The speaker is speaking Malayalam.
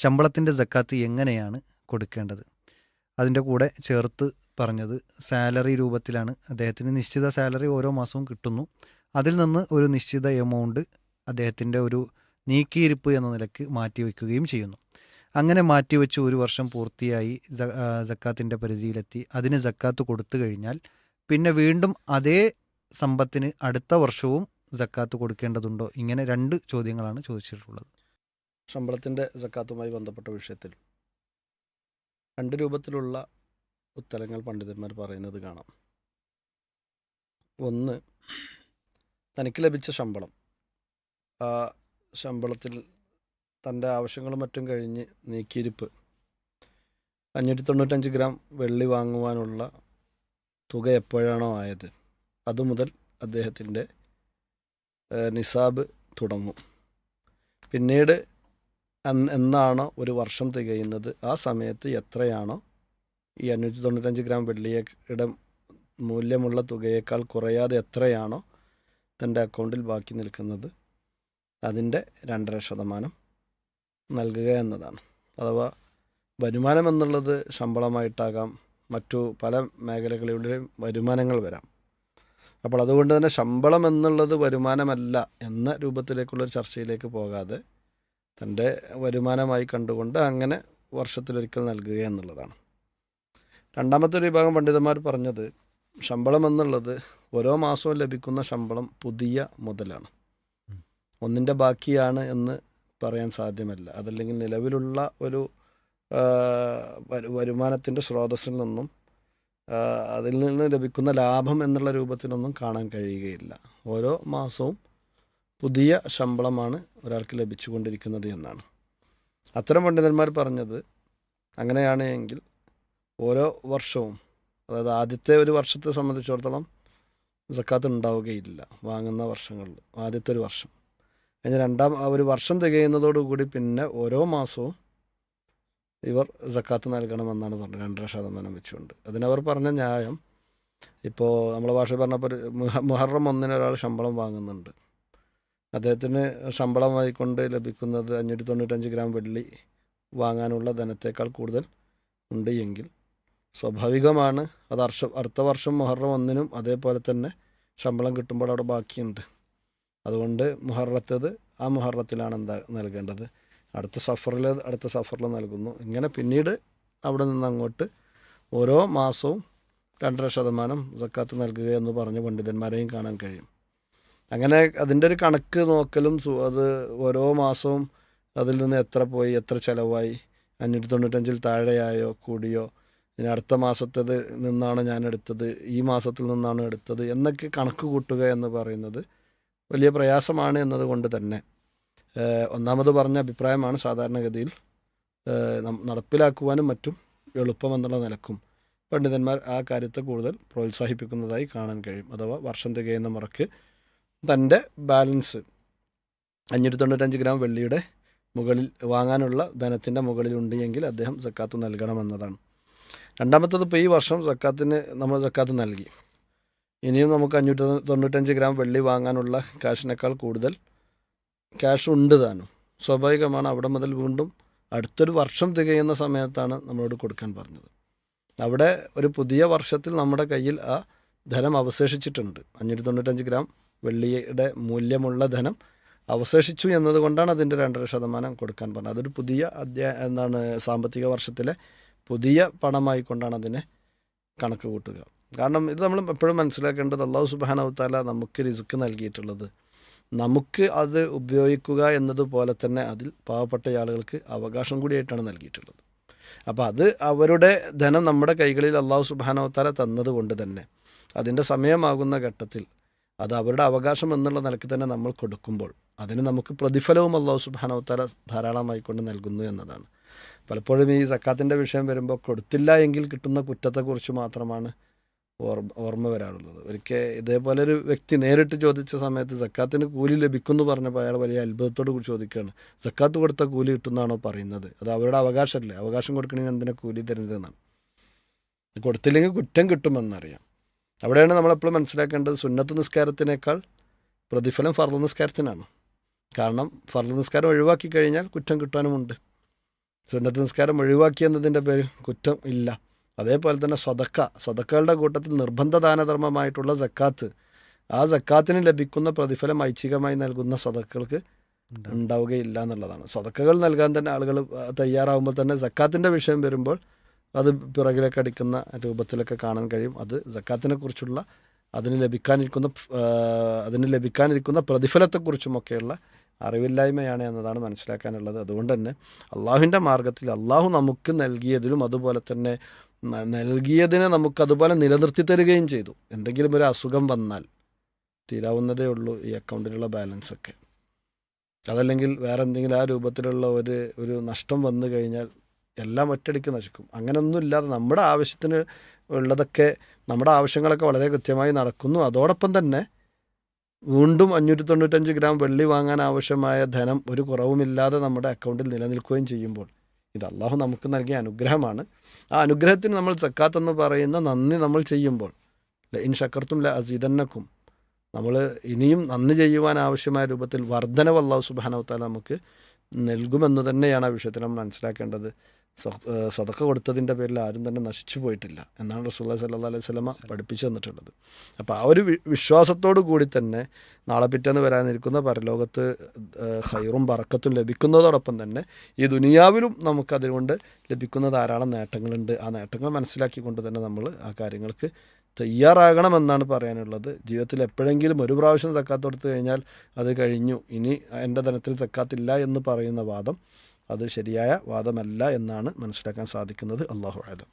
ശമ്പളത്തിൻ്റെ സക്കാത്ത് എങ്ങനെയാണ് കൊടുക്കേണ്ടത്? അതിൻ്റെ കൂടെ ചേർത്ത് പറഞ്ഞത് സാലറി രൂപത്തിലാണ്. അദ്ദേഹത്തിന് നിശ്ചിത സാലറി ഓരോ മാസവും കിട്ടുന്നു. അതിൽ നിന്ന് ഒരു നിശ്ചിത എമൗണ്ട് അദ്ദേഹത്തിൻ്റെ ഒരു നീക്കിയിരിപ്പ് എന്ന നിലക്ക് മാറ്റിവെക്കുകയും ചെയ്യുന്നു. അങ്ങനെ മാറ്റിവെച്ച് ഒരു വർഷം പൂർത്തിയായി സക്കാത്തിൻ്റെ പരിധിയിലെത്തി അതിന് സക്കാത്ത് കൊടുത്തു കഴിഞ്ഞാൽ പിന്നെ വീണ്ടും അതേ സമ്പത്തിന് അടുത്ത വർഷവും സക്കാത്ത് കൊടുക്കേണ്ടതുണ്ടോ? ഇങ്ങനെ രണ്ട് ചോദ്യങ്ങളാണ് ചോദിച്ചിട്ടുള്ളത്. ശമ്പളത്തിൻ്റെ സക്കാത്തുമായി ബന്ധപ്പെട്ട വിഷയത്തിൽ രണ്ട് രൂപത്തിലുള്ള ഉത്തരങ്ങൾ പണ്ഡിതന്മാർ പറയുന്നത് കാണാം. ഒന്ന്, തനിക്ക് ലഭിച്ച ശമ്പളം, ആ ശമ്പളത്തിൽ തൻ്റെ ആവശ്യങ്ങളും മറ്റും കഴിഞ്ഞ് നീക്കിയിരിപ്പ് 595 ഗ്രാം വെള്ളി വാങ്ങുവാനുള്ള തുക എപ്പോഴാണോ ആയത് അതുമുതൽ അദ്ദേഹത്തിൻ്റെ നിസാബ് തുടങ്ങും. പിന്നീട് എന്നാണോ ഒരു വർഷം തികയുന്നത് ആ സമയത്ത് എത്രയാണോ ഈ 595 ഗ്രാം വെള്ളിയുടെ മൂല്യമുള്ള തുകയേക്കാൾ കുറയാതെ എത്രയാണോ തൻ്റെ അക്കൗണ്ടിൽ ബാക്കി നിൽക്കുന്നത് അതിൻ്റെ 2.5% നൽകുക എന്നതാണ്. അഥവാ വരുമാനം എന്നുള്ളത് ശമ്പളമായിട്ടാകാം, മറ്റു പല മേഖലകളിലെയും വരുമാനങ്ങൾ വരാം. അപ്പോൾ അതുകൊണ്ട് തന്നെ ശമ്പളം എന്നുള്ളത് വരുമാനമല്ല എന്ന രൂപത്തിലേക്കുള്ളൊരു ചർച്ചയിലേക്ക് പോകാതെ തൻ്റെ വരുമാനമായി കണ്ടുകൊണ്ട് അങ്ങനെ വർഷത്തിലൊരിക്കൽ നൽകുക എന്നുള്ളതാണ്. രണ്ടാമത്തെ ഒരു വിഭാഗം പണ്ഡിതന്മാർ പറഞ്ഞത് ശമ്പളം എന്നുള്ളത് ഓരോ മാസവും ലഭിക്കുന്ന ശമ്പളം പുതിയ മുതലാണ്, ഒന്നിൻ്റെ ബാക്കിയാണ് എന്ന് പറയാൻ സാധ്യമല്ല. അതല്ലെങ്കിൽ നിലവിലുള്ള ഒരു വരുമാനത്തിൻ്റെ സ്രോതസ്സിൽ നിന്നും അതിൽ നിന്ന് ലഭിക്കുന്ന ലാഭം എന്നുള്ള രൂപത്തിലൊന്നും കാണാൻ കഴിയുകയില്ല. ഓരോ മാസവും പുതിയ ശമ്പളമാണ് ഒരാൾക്ക് ലഭിച്ചുകൊണ്ടിരിക്കുന്നത് എന്നാണ്. അത്തരം പണ്ഡിതന്മാർ പറഞ്ഞത് അങ്ങനെയാണ് എങ്കിൽ ഓരോ വർഷവും, അതായത് ആദ്യത്തെ ഒരു വർഷത്തെ സംബന്ധിച്ചിടത്തോളം സക്കാത്ത് ഉണ്ടാവുകയില്ല വാങ്ങുന്ന വർഷങ്ങളിൽ, ആദ്യത്തെ ഒരു വർഷം. അതിന് ഒരു വർഷം തികയുന്നതോടുകൂടി പിന്നെ ഓരോ മാസവും ഇവർ സക്കാത്ത് നൽകണമെന്നാണ് പറഞ്ഞത്, 2.5% വെച്ചുകൊണ്ട്. അതിനവർ പറഞ്ഞ ന്യായം, ഇപ്പോൾ നമ്മളെ ഭാഷ പറഞ്ഞപ്പോൾ മുഹറം 1 ഒരാൾ ശമ്പളം വാങ്ങുന്നുണ്ട്, അദ്ദേഹത്തിന് ശമ്പളമായിക്കൊണ്ട് ലഭിക്കുന്നത് 595 ഗ്രാം വെള്ളി വാങ്ങാനുള്ള ധനത്തേക്കാൾ കൂടുതൽ ഉണ്ട് എങ്കിൽ സ്വാഭാവികമാണ് അത് അടുത്ത വർഷം മുഹറം 1 അതേപോലെ തന്നെ ശമ്പളം കിട്ടുമ്പോൾ അവിടെ ബാക്കിയുണ്ട്. അതുകൊണ്ട് മുഹറത്തേത് ആ മുഹറത്തിലാണ് നൽകേണ്ടത്, അടുത്ത സഫറിൽ നൽകുന്നു. ഇങ്ങനെ പിന്നീട് അവിടെ നിന്ന് അങ്ങോട്ട് ഓരോ മാസവും 2.5% സക്കാത്ത് നൽകുക എന്ന് പറഞ്ഞ പണ്ഡിതന്മാരെയും കാണാൻ കഴിയും. അങ്ങനെ അതിൻ്റെ ഒരു കണക്ക് നോക്കലും അത് ഓരോ മാസവും അതിൽ നിന്ന് എത്ര പോയി, എത്ര ചിലവായി, 595 താഴെയായോ കൂടിയോ, ഇനി അടുത്ത മാസത്തേത് നിന്നാണ് ഞാൻ എടുത്തത്, ഈ മാസത്തിൽ നിന്നാണ് എടുത്തത് എന്നൊക്കെ കണക്ക് കൂട്ടുക എന്ന് പറയുന്നത് വലിയ പ്രയാസമാണ് എന്നതുകൊണ്ട് തന്നെ ഒന്നാമത് പറഞ്ഞ അഭിപ്രായമാണ് സാധാരണഗതിയിൽ നടപ്പിലാക്കുവാനും മറ്റും എളുപ്പമെന്നുള്ള നിലക്കും പണ്ഡിതന്മാർ ആ കാര്യത്തെ കൂടുതൽ പ്രോത്സാഹിപ്പിക്കുന്നതായി കാണാൻ കഴിയും. അഥവാ വർഷം തികയുന്ന മുറയ്ക്ക് തൻ്റെ ബാലൻസ് 595 ഗ്രാം വെള്ളിയുടെ മുകളിൽ വാങ്ങാനുള്ള ധനത്തിൻ്റെ മുകളിലുണ്ട് എങ്കിൽ അദ്ദേഹം സക്കാത്ത് നൽകണമെന്നതാണ്. രണ്ടാമത്തത്, ഇപ്പോൾ ഈ വർഷം നമ്മൾ സക്കാത്ത് നൽകി, ഇനിയും നമുക്ക് 595 ഗ്രാം വെള്ളി വാങ്ങാനുള്ള ക്യാഷിനേക്കാൾ കൂടുതൽ ക്യാഷ് ഉണ്ട് താനും. സ്വാഭാവികമാണ് അവിടെ മുതൽ വീണ്ടും അടുത്തൊരു വർഷം തികയുന്ന സമയത്താണ് നമ്മളോട് കൊടുക്കാൻ പറഞ്ഞത്. അവിടെ ഒരു പുതിയ വർഷത്തിൽ നമ്മുടെ കയ്യിൽ ആ ധനം അവശേഷിച്ചിട്ടുണ്ട്, 595 ഗ്രാം വെള്ളിയുടെ മൂല്യമുള്ള ധനം അവശേഷിച്ചു എന്നതുകൊണ്ടാണ് അതിൻ്റെ 2.5% കൊടുക്കാൻ പറഞ്ഞത്. അതൊരു പുതിയ സാമ്പത്തിക വർഷത്തിലെ പുതിയ പണമായിക്കൊണ്ടാണ് അതിനെ കണക്ക് കൂട്ടുക. കാരണം ഇത് നമ്മൾ എപ്പോഴും മനസ്സിലാക്കേണ്ടത്, അല്ലാഹു സുബ്ഹാനഹു വ തആല നമുക്ക് റിസ്ക് നൽകിയിട്ടുള്ളത് നമുക്ക് അത് ഉപയോഗിക്കുക എന്നതുപോലെ തന്നെ അതിൽ പാവപ്പെട്ട ആളുകൾക്ക് അവകാശം കൂടിയായിട്ടാണ് നൽകിയിട്ടുള്ളത്. അപ്പോൾ അത് അവരുടെ ധനം നമ്മുടെ കൈകളിൽ അല്ലാഹു സുബ്ഹാനഹു വ തആല തന്നത് കൊണ്ട് തന്നെ അതിൻ്റെ സമയമാകുന്ന ഘട്ടത്തിൽ അത് അവരുടെ അവകാശം എന്നുള്ള നിലയ്ക്ക് തന്നെ നമ്മൾ കൊടുക്കുമ്പോൾ അതിന് നമുക്ക് പ്രതിഫലവും അല്ലാഹു സുബ്ഹാനഹു വ തആല ധാരാളമായി കൊണ്ട് നൽകുന്നു എന്നതാണ്. പലപ്പോഴും ഈ സക്കാത്തിൻ്റെ വിഷയം വരുമ്പോൾ കൊടുത്തില്ല എങ്കിൽ കിട്ടുന്ന കുറ്റത്തെക്കുറിച്ച് മാത്രമാണ് ഓർമ്മ വരാറുള്ളത്. ഒരിക്കൽ ഇതേപോലെ ഒരു വ്യക്തി നേരിട്ട് ചോദിച്ച സമയത്ത് സക്കാത്തിന് കൂലി ലഭിക്കുമെന്ന് പറഞ്ഞപ്പോൾ അയാൾ വലിയ അത്ഭുതത്തോട് കൂടി ചോദിക്കുകയാണ്, സക്കാത്ത് കൊടുത്ത കൂലി കിട്ടുന്നതാണോ പറയുന്നത്? അത് അവരുടെ അവകാശമല്ലേ, അവകാശം കൊടുക്കണമെങ്കിൽ എന്തിനാ കൂലി തരുന്നതെന്നാണ്. കൊടുത്തില്ലെങ്കിൽ കുറ്റം കിട്ടുമെന്നറിയാം. അവിടെയാണ് നമ്മളെപ്പോഴും മനസ്സിലാക്കേണ്ടത്, സുന്നത്ത് നിസ്കാരത്തിനേക്കാൾ പ്രതിഫലം ഫർള് നിസ്കാരത്തിനാണ്. കാരണം ഫർള് നിസ്കാരം ഒഴിവാക്കി കഴിഞ്ഞാൽ കുറ്റം കിട്ടാനുമുണ്ട്. സുന്നത്ത് നിസ്കാരം ഒഴിവാക്കി എന്നതിൻ്റെ പേരിൽ കുറ്റം ഇല്ല. അതേപോലെ തന്നെ സദക്കകളുടെ കൂട്ടത്തിൽ നിർബന്ധ ദാനധർമ്മമായിട്ടുള്ള സക്കാത്ത്, ആ സക്കാത്തിന് ലഭിക്കുന്ന പ്രതിഫലം ഐച്ഛികമായി നൽകുന്ന സദക്കകൾക്ക് ഉണ്ടാവുകയില്ല എന്നുള്ളതാണ്. സദക്കകൾ നൽകാൻ തന്നെ ആളുകൾ തയ്യാറാവുമ്പോൾ തന്നെ സക്കാത്തിൻ്റെ വിഷയം വരുമ്പോൾ അത് പിറകിലേക്ക് അടിക്കുന്ന രൂപത്തിലൊക്കെ കാണാൻ കഴിയും. അത് സക്കാത്തിനെ കുറിച്ചുള്ള അതിന് ലഭിക്കാനിരിക്കുന്ന പ്രതിഫലത്തെക്കുറിച്ചുമൊക്കെയുള്ള അറിവില്ലായ്മയാണ് എന്നതാണ് മനസ്സിലാക്കാനുള്ളത്. അതുകൊണ്ട് തന്നെ അള്ളാഹുവിൻ്റെ മാർഗത്തിൽ അള്ളാഹു നമുക്ക് നൽകിയതിലും അതുപോലെ തന്നെ നൽകിയതിനെ നമുക്കതുപോലെ നിലനിർത്തി തരികയും ചെയ്തു. എന്തെങ്കിലും ഒരു അസുഖം വന്നാൽ തീരാവുന്നതേ ഉള്ളൂ ഈ അക്കൗണ്ടിലുള്ള ബാലൻസൊക്കെ. അതല്ലെങ്കിൽ വേറെ എന്തെങ്കിലും ആ രൂപത്തിലുള്ള ഒരു നഷ്ടം വന്നു കഴിഞ്ഞാൽ എല്ലാം ഒറ്റയടിക്ക് നശിക്കും. അങ്ങനെയൊന്നുമില്ലാതെ നമ്മുടെ ആവശ്യത്തിന് ഉള്ളതൊക്കെ, നമ്മുടെ ആവശ്യങ്ങളൊക്കെ വളരെ കൃത്യമായി നടക്കുന്നു. അതോടൊപ്പം തന്നെ വീണ്ടും 595 ഗ്രാം വെള്ളി വാങ്ങാൻ ആവശ്യമായ ധനം ഒരു കുറവുമില്ലാതെ നമ്മുടെ അക്കൗണ്ടിൽ നിലനിൽക്കുകയും ചെയ്യുമ്പോൾ ഇത് അള്ളാഹു നമുക്ക് നൽകിയ അനുഗ്രഹമാണ്. ആ അനുഗ്രഹത്തിന് നമ്മൾ സക്കാത്ത് എന്ന് പറയുന്ന നന്ദി നമ്മൾ ചെയ്യുമ്പോൾ ഇൻ ശക്കർത്തും ല അസീദന്നക്കും, നമ്മൾ ഇനിയും നന്ദി ചെയ്യുവാൻ ആവശ്യമായ രൂപത്തിൽ വർധനവ് അല്ലാഹു സുബ്ഹാനഹു വ തആല നമുക്ക് നൽകുമെന്ന് തന്നെയാണ് ആ വിഷയത്തിൽ നമ്മൾ മനസ്സിലാക്കേണ്ടത്. സദഖ കൊടുത്തതിൻ്റെ പേരിൽ ആരും തന്നെ നശിച്ചു പോയിട്ടില്ല എന്നാണ് റസൂലുള്ളാഹി സ്വല്ലല്ലാഹു അലൈഹി വസല്ലമ പഠിപ്പിച്ചു തന്നിട്ടുള്ളത്. അപ്പോൾ ആ ഒരു വിശ്വാസത്തോടു കൂടി തന്നെ നാളെ പിറ്റേന്ന് വരാനിരിക്കുന്ന പരലോകത്ത് ഖൈറും ബറക്കത്തും ലഭിക്കുന്നതോടൊപ്പം തന്നെ ഈ ദുനിയാവിലും നമുക്കതുകൊണ്ട് ലഭിക്കുന്ന ധാരാളം നേട്ടങ്ങളുണ്ട്. ആ നേട്ടങ്ങൾ മനസ്സിലാക്കിക്കൊണ്ട് തന്നെ നമ്മൾ ആ കാര്യങ്ങൾക്ക് തയ്യാറാകണമെന്നാണ് പറയാനുള്ളത്. ജീവിതത്തിൽ എപ്പോഴെങ്കിലും ഒരു പ്രാവശ്യം സക്കാത്ത് കൊടുത്തു കഴിഞ്ഞാൽ അത് കഴിഞ്ഞു, ഇനി എൻ്റെ ധനത്തിൽ സക്കാത്തില്ല എന്ന് പറയുന്ന വാദം അത് ശരിയായ വാദമല്ല എന്നാണ് മനസ്സിലാക്കാൻ സാധിക്കുന്നത്. അല്ലാഹു അഅലം.